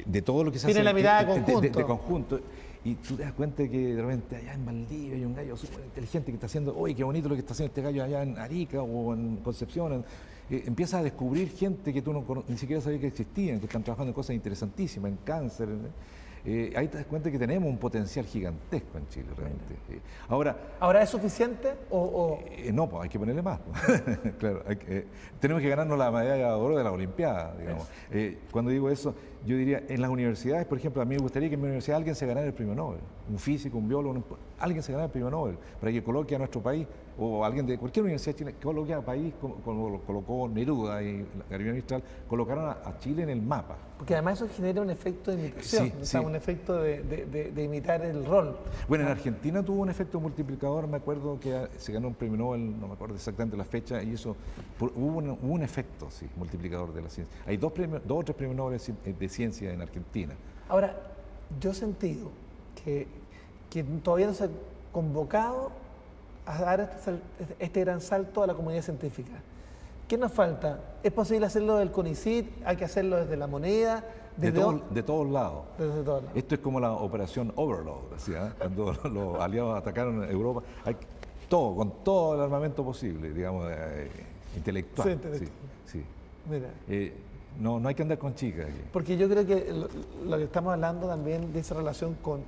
de todo lo que se hace. Tiene la mirada de conjunto. Y tú te das cuenta que de repente allá en Valdivia hay un gallo súper inteligente que está haciendo, oye, qué bonito lo que está haciendo este gallo allá en Arica o en Concepción. Empiezas a descubrir gente que tú ni siquiera sabías que existían, que están trabajando en cosas interesantísimas, en cáncer. Ahí te das cuenta que tenemos un potencial gigantesco en Chile, realmente. ¿Ahora es suficiente no, pues hay que ponerle más. Claro, tenemos que ganarnos la medalla de oro de la Olimpiada, digamos. Cuando digo eso, yo diría, en las universidades, por ejemplo, a mí me gustaría que en mi universidad alguien se ganara el premio Nobel, un físico, un biólogo, alguien se ganara el premio Nobel, para que coloque a nuestro país, o alguien de cualquier universidad chilena, que coloque a país, como lo colocó Neruda y Gabriel Mistral, colocaron a Chile en el mapa. Porque además eso genera un efecto de imitación, un efecto de imitar el rol. Bueno, en Argentina tuvo un efecto multiplicador, me acuerdo que se ganó un premio Nobel, no me acuerdo exactamente la fecha, y eso, hubo un efecto multiplicador de la ciencia. Hay dos o tres premios Nobel de ciencia en Argentina. Ahora, yo he sentido que todavía no se ha convocado a dar este gran salto a la comunidad científica. ¿Qué nos falta? ¿Es posible hacerlo del CONICYT? ¿Hay que hacerlo desde la moneda? De todos lados. Desde todos lados. Esto es como la operación Overlord, ¿sí? Cuando los aliados atacaron Europa. Hay todo, con todo el armamento posible, digamos, intelectual. Sí, intelectual. Sí. Mira. No hay que andar con chicas aquí. Porque yo creo que lo que estamos hablando también de esa relación con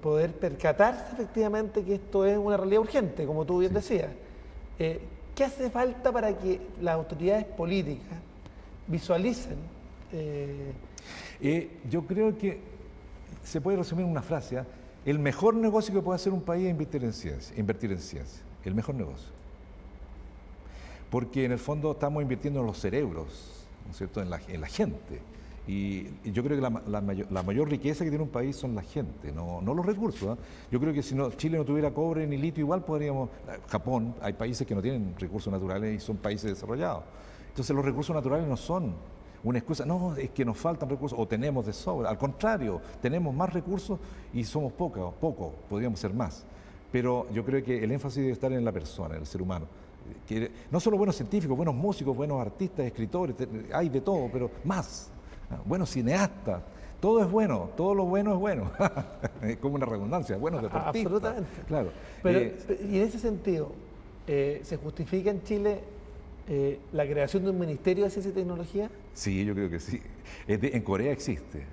poder percatarse efectivamente que esto es una realidad urgente, como tú bien decías. ¿Qué hace falta para que las autoridades políticas visualicen? Yo creo que se puede resumir en una frase. El mejor negocio que puede hacer un país es invertir en ciencia. El mejor negocio. Porque en el fondo estamos invirtiendo en los cerebros, ¿no es cierto?, en la gente. Y yo creo que la mayor riqueza que tiene un país son la gente, no los recursos. Yo creo que si Chile no tuviera cobre ni litio, igual podríamos... Japón, hay países que no tienen recursos naturales y son países desarrollados. Entonces los recursos naturales no son una excusa, no, es que nos faltan recursos o tenemos de sobra. Al contrario, tenemos más recursos y somos pocos, podríamos ser más. Pero yo creo que el énfasis debe estar en la persona, en el ser humano. Que no solo buenos científicos, buenos músicos, buenos artistas, escritores, hay de todo, pero más. Buenos cineastas, todo es bueno, todo lo bueno es bueno. Es como una redundancia, buenos deportistas. Absolutamente. Claro. Pero, y en ese sentido, ¿se justifica en Chile la creación de un Ministerio de Ciencia y Tecnología? Sí, yo creo que sí. En Corea existe.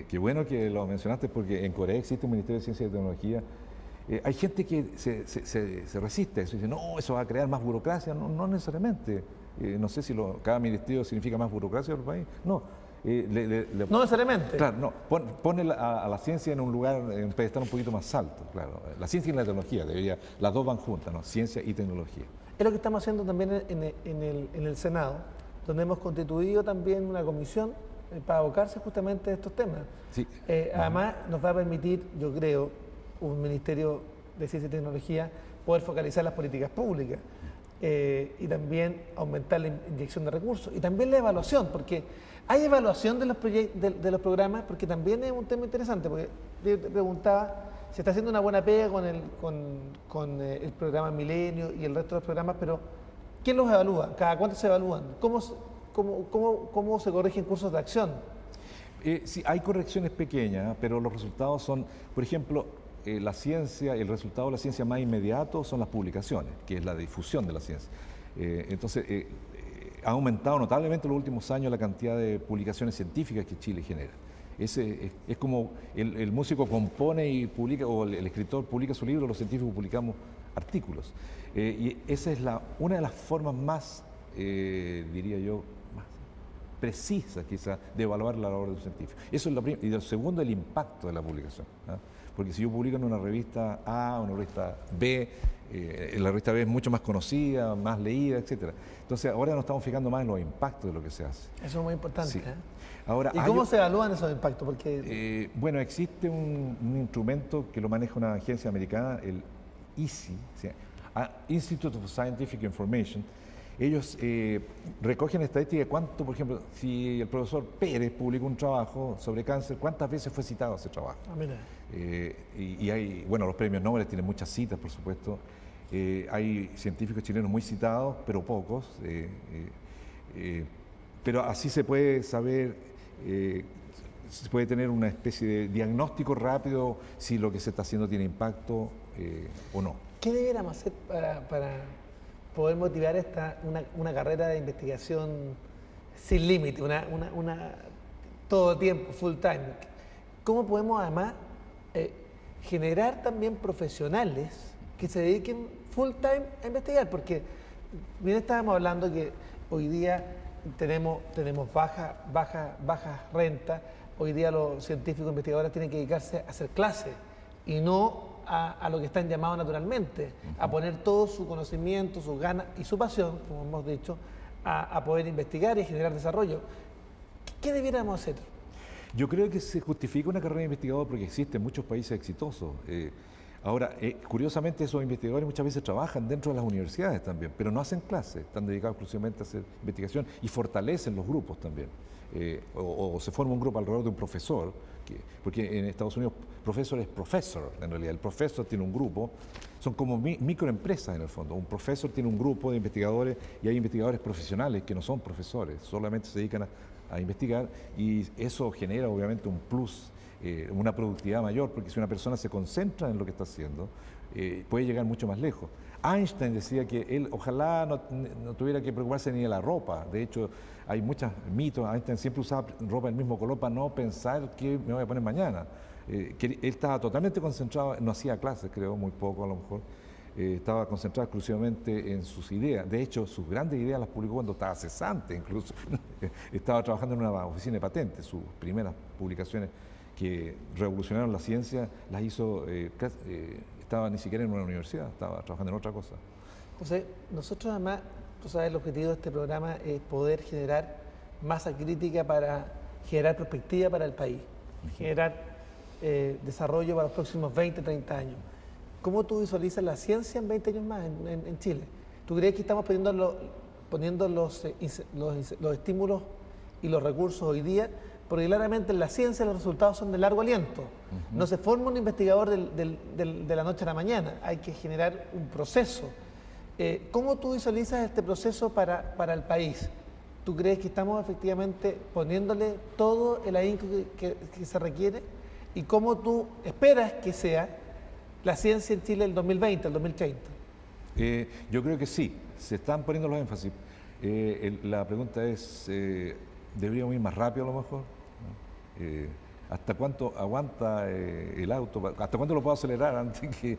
Qué bueno que lo mencionaste porque en Corea existe un Ministerio de Ciencia y Tecnología. Hay gente que se resiste a eso, dice, no, eso va a crear más burocracia. No necesariamente. No sé si cada ministerio significa más burocracia para el país. No. No necesariamente. Claro, no. Pone a la ciencia en un lugar, en un pedestal un poquito más alto, claro. La ciencia y la tecnología, las dos van juntas, ¿no? Ciencia y tecnología. Es lo que estamos haciendo también en el Senado, donde hemos constituido también una comisión para abocarse justamente a estos temas. Sí. Además, nos va a permitir, yo creo, un Ministerio de Ciencia y Tecnología poder focalizar las políticas públicas y también aumentar la inyección de recursos y también la evaluación, porque hay evaluación de los programas, porque también es un tema interesante, porque yo te preguntaba, se está haciendo una buena pega con el programa Milenio y el resto de los programas, pero ¿quién los evalúa? ¿Cada cuánto se evalúan? ¿Cómo se corrigen cursos de acción? Sí, hay correcciones pequeñas, pero los resultados son, por ejemplo, la ciencia, el resultado de la ciencia más inmediato son las publicaciones, que es la difusión de la ciencia. Entonces, ha aumentado notablemente en los últimos años la cantidad de publicaciones científicas que Chile genera. Es como el músico compone y publica, o el escritor publica su libro, los científicos publicamos artículos. Y esa es una de las formas más, diría yo, más precisas quizás de evaluar la labor de un científico. Eso es lo primero. Y lo segundo, el impacto de la publicación. Porque si yo publico en una revista A o una revista B, la revista B es mucho más conocida, más leída, etc. Entonces ahora nos estamos fijando más en los impactos de lo que se hace. Eso es muy importante. Sí. Ahora, ¿y cómo se evalúan esos impactos? Porque... bueno, existe un instrumento que lo maneja una agencia americana, el ISI, Institute of Scientific Information. Ellos recogen estadísticas de cuánto, por ejemplo, si el profesor Pérez publicó un trabajo sobre cáncer, ¿cuántas veces fue citado ese trabajo? Mira. Y hay, bueno, los premios Nobel tienen muchas citas, por supuesto. Hay científicos chilenos muy citados, pero pocos. Pero así se puede saber, se puede tener una especie de diagnóstico rápido si lo que se está haciendo tiene impacto o no. ¿Qué deberíamos hacer para poder motivar una carrera de investigación sin límite, todo tiempo, full time? ¿Cómo podemos además generar también profesionales que se dediquen full time a investigar? Porque bien estábamos hablando que hoy día tenemos baja renta, hoy día los científicos investigadores tienen que dedicarse a hacer clases y no a lo que están llamados naturalmente, a poner todo su conocimiento, sus ganas y su pasión, como hemos dicho, a poder investigar y generar desarrollo. ¿Qué debiéramos hacer? Yo creo que se justifica una carrera de investigador porque existen muchos países exitosos. Ahora, curiosamente, esos investigadores muchas veces trabajan dentro de las universidades también, pero no hacen clases, están dedicados exclusivamente a hacer investigación y fortalecen los grupos también. O se forma un grupo alrededor de un profesor, porque en Estados Unidos profesor es professor, en realidad. El profesor tiene un grupo son como microempresas en el fondo. Un profesor tiene un grupo de investigadores y hay investigadores profesionales que no son profesores, solamente se dedican a investigar, y eso genera obviamente un plus, una productividad mayor, porque si una persona se concentra en lo que está haciendo, puede llegar mucho más lejos. Einstein decía que él ojalá no tuviera que preocuparse ni de la ropa. De hecho, hay muchos mitos. Einstein siempre usaba ropa del mismo color para no pensar qué me voy a poner mañana. Él estaba totalmente concentrado, no hacía clases, creo, muy poco a lo mejor. Estaba concentrado exclusivamente en sus ideas. De hecho, sus grandes ideas las publicó cuando estaba cesante, incluso. Estaba trabajando en una oficina de patentes. Sus primeras publicaciones que revolucionaron la ciencia las hizo, estaba ni siquiera en una universidad, estaba trabajando en otra cosa. José, nosotros además, tú sabes, el objetivo de este programa es poder generar masa crítica para generar perspectiva para el país, generar desarrollo para los próximos 20, 30 años. ¿Cómo tú visualizas la ciencia en 20 años más en Chile? ¿Tú crees que estamos poniendo los estímulos y los recursos hoy día? Porque claramente en la ciencia los resultados son de largo aliento. No se forma un investigador de la noche a la mañana, hay que generar un proceso. ¿Cómo tú visualizas este proceso para el país? ¿Tú crees que estamos efectivamente poniéndole todo el ahínco que se requiere? ¿Y cómo tú esperas que sea la ciencia en Chile el 2020, el 2030? Yo creo que sí, se están poniendo los énfasis. La pregunta es, ¿deberíamos ir más rápido a lo mejor? ¿Hasta cuánto aguanta el auto? ¿Hasta cuánto lo puedo acelerar antes que...?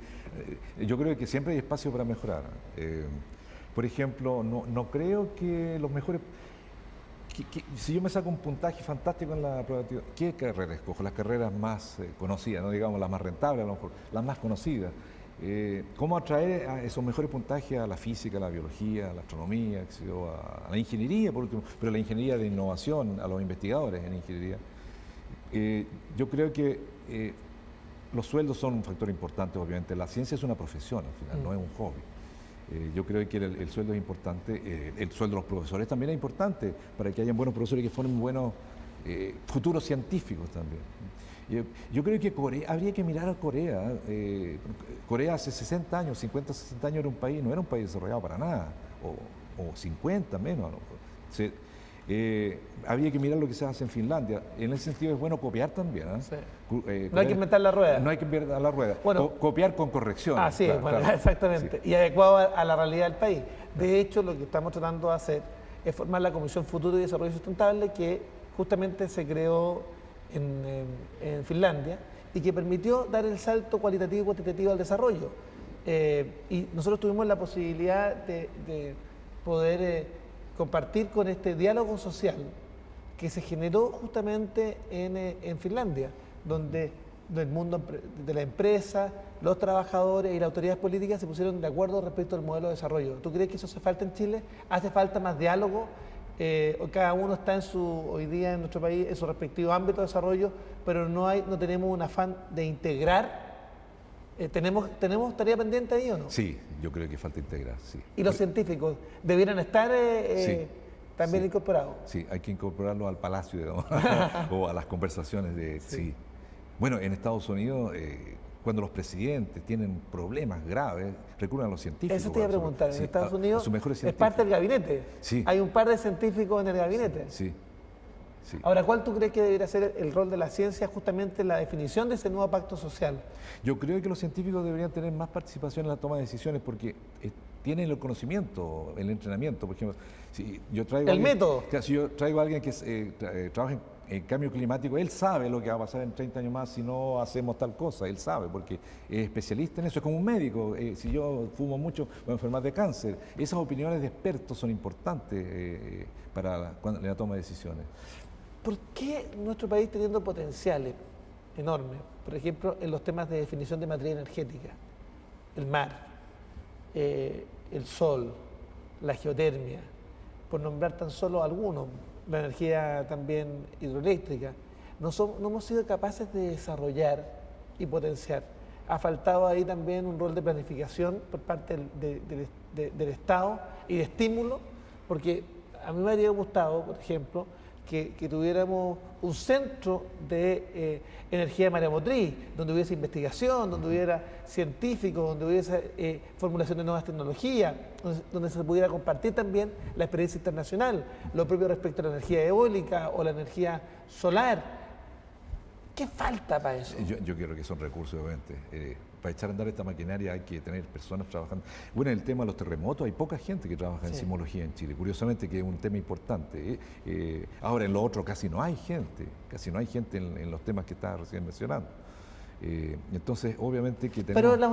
Yo creo que siempre hay espacio para mejorar. Por ejemplo, no creo que los mejores... si yo me saco un puntaje fantástico en la prueba, ¿qué carrera escojo? Las carreras más conocidas, no digamos las más rentables, a lo mejor, las más conocidas. ¿Cómo atraer a esos mejores puntajes a la física, a la biología, a la astronomía, a la ingeniería, por último, pero la ingeniería de innovación, a los investigadores en ingeniería? Yo creo que los sueldos son un factor importante, obviamente. La ciencia es una profesión, al final, no es un hobby. Yo creo que el sueldo es importante, el sueldo de los profesores también es importante, para que hayan buenos profesores que formen buenos futuros científicos también. Yo creo que habría que mirar a Corea. Corea hace 60 años, 50, 60 años no era un país desarrollado para nada, o 50 menos. Habría que mirar lo que se hace en Finlandia. En ese sentido es bueno copiar también. Sí. No hay que inventar la rueda. No hay que inventar la rueda. Bueno, copiar con corrección. Sí, claro, bueno, claro. Exactamente. Sí. Y adecuado a la realidad del país. De hecho, lo que estamos tratando de hacer es formar la Comisión Futuro y Desarrollo Sustentable, que justamente se creó en Finlandia y que permitió dar el salto cualitativo y cuantitativo al desarrollo. Y nosotros tuvimos la posibilidad de poder compartir con este diálogo social que se generó justamente en Finlandia, donde el mundo de la empresa, los trabajadores y las autoridades políticas se pusieron de acuerdo respecto al modelo de desarrollo. ¿Tú crees que eso hace falta en Chile? ¿Hace falta más diálogo? Cada uno está hoy día en nuestro país en su respectivo ámbito de desarrollo, pero no tenemos un afán de integrar. ¿Tenemos tarea pendiente ahí o no? Sí, yo creo que falta integrar, sí. ¿Y los científicos debieran estar también incorporados? Sí, hay que incorporarlos al palacio, digamos, o a las conversaciones sí. Bueno, en Estados Unidos, cuando los presidentes tienen problemas graves, recurren a los científicos. Eso te iba a preguntar. En Estados Unidos es parte del gabinete. Sí. Hay un par de científicos en el gabinete. Sí. Sí. Ahora, ¿cuál tú crees que debería ser el rol de la ciencia justamente en la definición de ese nuevo pacto social? Yo creo que los científicos deberían tener más participación en la toma de decisiones porque tienen el conocimiento, el entrenamiento. Por ejemplo, si yo traigo método. Si yo traigo a alguien que trabaja en cambio climático, él sabe lo que va a pasar en 30 años más si no hacemos tal cosa. Él sabe porque es especialista en eso. Es como un médico. Si yo fumo mucho, voy a enfermar de cáncer. Esas opiniones de expertos son importantes para la toma de decisiones. ¿Por qué nuestro país, teniendo potenciales enormes, por ejemplo, en los temas de definición de materia energética, el mar, el sol, la geotermia, por nombrar tan solo algunos, la energía también hidroeléctrica, no hemos sido capaces de desarrollar y potenciar? Ha faltado ahí también un rol de planificación por parte del Estado y de estímulo, porque a mí me habría gustado, por ejemplo, que tuviéramos un centro de energía mareomotriz, donde hubiese investigación, donde hubiera científicos, donde hubiese formulación de nuevas tecnologías, donde se pudiera compartir también la experiencia internacional, lo propio respecto a la energía eólica o la energía solar. ¿Qué falta para eso? Yo creo que son recursos, obviamente. Para echar a andar esta maquinaria hay que tener personas trabajando. Bueno, en el tema de los terremotos hay poca gente que trabaja en sismología en Chile, curiosamente, que es un tema importante. Ahora en lo otro casi no hay gente en los temas que estaba recién mencionando. Entonces, obviamente que tenemos... Pero en las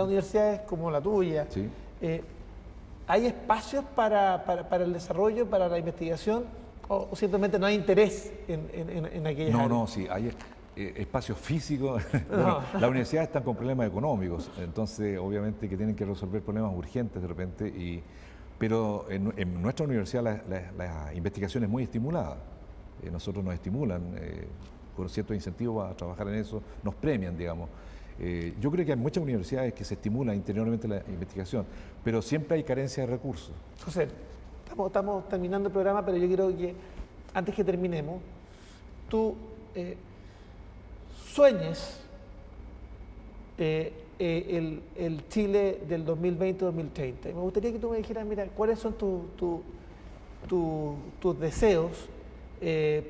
universidades como la tuya, ¿sí? ¿Hay espacios para el desarrollo, para la investigación, o simplemente no hay interés en aquellas áreas? No, sí, hay espacios físicos. No. Bueno, las universidades están con problemas económicos, entonces obviamente que tienen que resolver problemas urgentes de repente, pero en nuestra universidad la investigación es muy estimulada. Nosotros nos estimulan con ciertos incentivos a trabajar en eso, nos premian, digamos. Yo creo que hay muchas universidades que se estimulan interiormente la investigación, pero siempre hay carencia de recursos. José, estamos terminando el programa, pero yo quiero que antes que terminemos, tú sueñes el Chile del 2020-2030. Me gustaría que tú me dijeras, mira, cuáles son tus deseos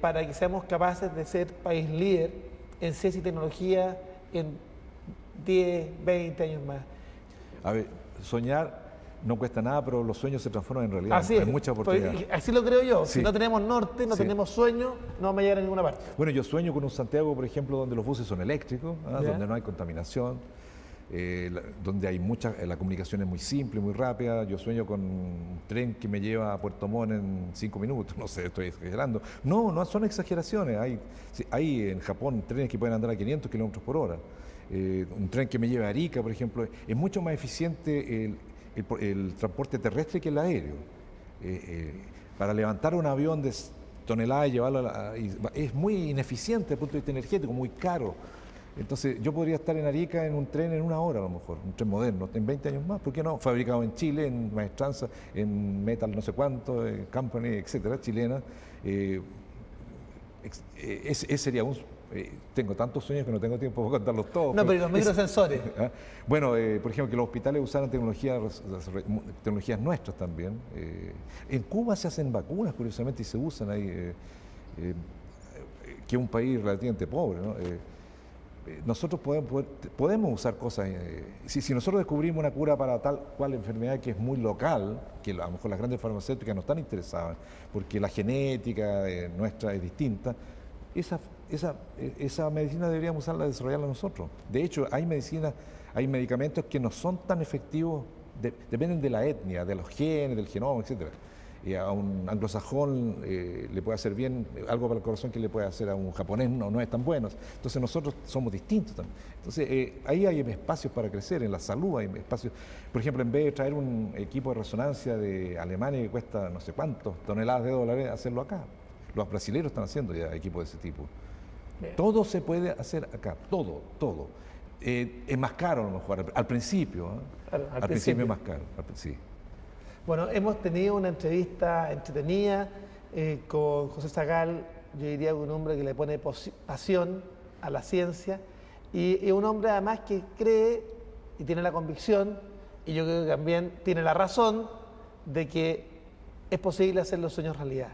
para que seamos capaces de ser país líder en ciencia y tecnología en 10, 20 años más. A ver, soñar no cuesta nada, pero los sueños se transforman en realidad. Así es. Hay muchas oportunidades. Así lo creo yo. Sí. Si no tenemos norte, no tenemos sueño, no vamos a llegar a ninguna parte. Bueno, yo sueño con un Santiago, por ejemplo, donde los buses son eléctricos, Ya. donde no hay contaminación, donde hay la comunicación es muy simple, muy rápida. Yo sueño con un tren que me lleva a Puerto Montt en 5 minutos, no sé, estoy exagerando. No son exageraciones. Hay en Japón trenes que pueden andar a 500 kilómetros por hora. Un tren que me lleva a Arica, por ejemplo, es mucho más eficiente el transporte terrestre que el aéreo. Para levantar un avión de toneladas y llevarlo es muy ineficiente desde el punto de vista energético, muy caro. Entonces yo podría estar en Arica en un tren en 1 hora a lo mejor, un tren moderno, en 20 años más, ¿por qué no? Fabricado en Chile, en Maestranza, en Metal no sé cuánto, Company, etcétera, chilena. Ese sería tengo tantos sueños que no tengo tiempo para contarlos todos. No, pero los microsensores. Bueno, por ejemplo, que los hospitales usaran tecnologías nuestras también. En Cuba se hacen vacunas, curiosamente, y se usan ahí, que es un país relativamente pobre, ¿no? Nosotros podemos usar cosas. Si nosotros descubrimos una cura para tal cual enfermedad que es muy local, que a lo mejor las grandes farmacéuticas no están interesadas, porque la genética nuestra es distinta, esa medicina deberíamos usarla, desarrollarla nosotros. De hecho, hay medicamentos que no son tan efectivos, dependen de la etnia, de los genes, del genoma, etcétera. A un anglosajón le puede hacer bien algo para el corazón que le puede hacer a un japonés, no es tan bueno. Entonces nosotros somos distintos también. Entonces ahí hay espacios para crecer, en la salud hay espacios. Por ejemplo, en vez de traer un equipo de resonancia de Alemania que cuesta no sé cuántos toneladas de dólares, hacerlo acá. Los brasileños están haciendo ya equipos de ese tipo. Bien. Todo se puede hacer acá, todo. Es más caro a lo mejor, al principio. Claro, al principio es más caro, sí. Bueno, hemos tenido una entrevista entretenida con José Sagal, yo diría un hombre que le pone pasión a la ciencia y un hombre además que cree y tiene la convicción, y yo creo que también tiene la razón, de que es posible hacer los sueños realidad.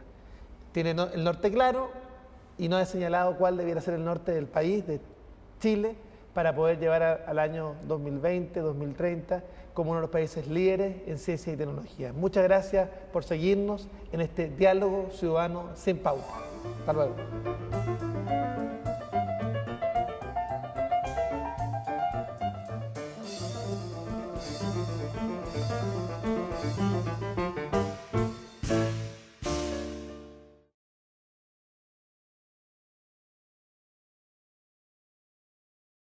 Tiene el norte claro y no ha señalado cuál debiera ser el norte del país, de Chile, para poder llevar al año 2020, 2030, como uno de los países líderes en ciencia y tecnología. Muchas gracias por seguirnos en este diálogo ciudadano sin pauta. Hasta luego.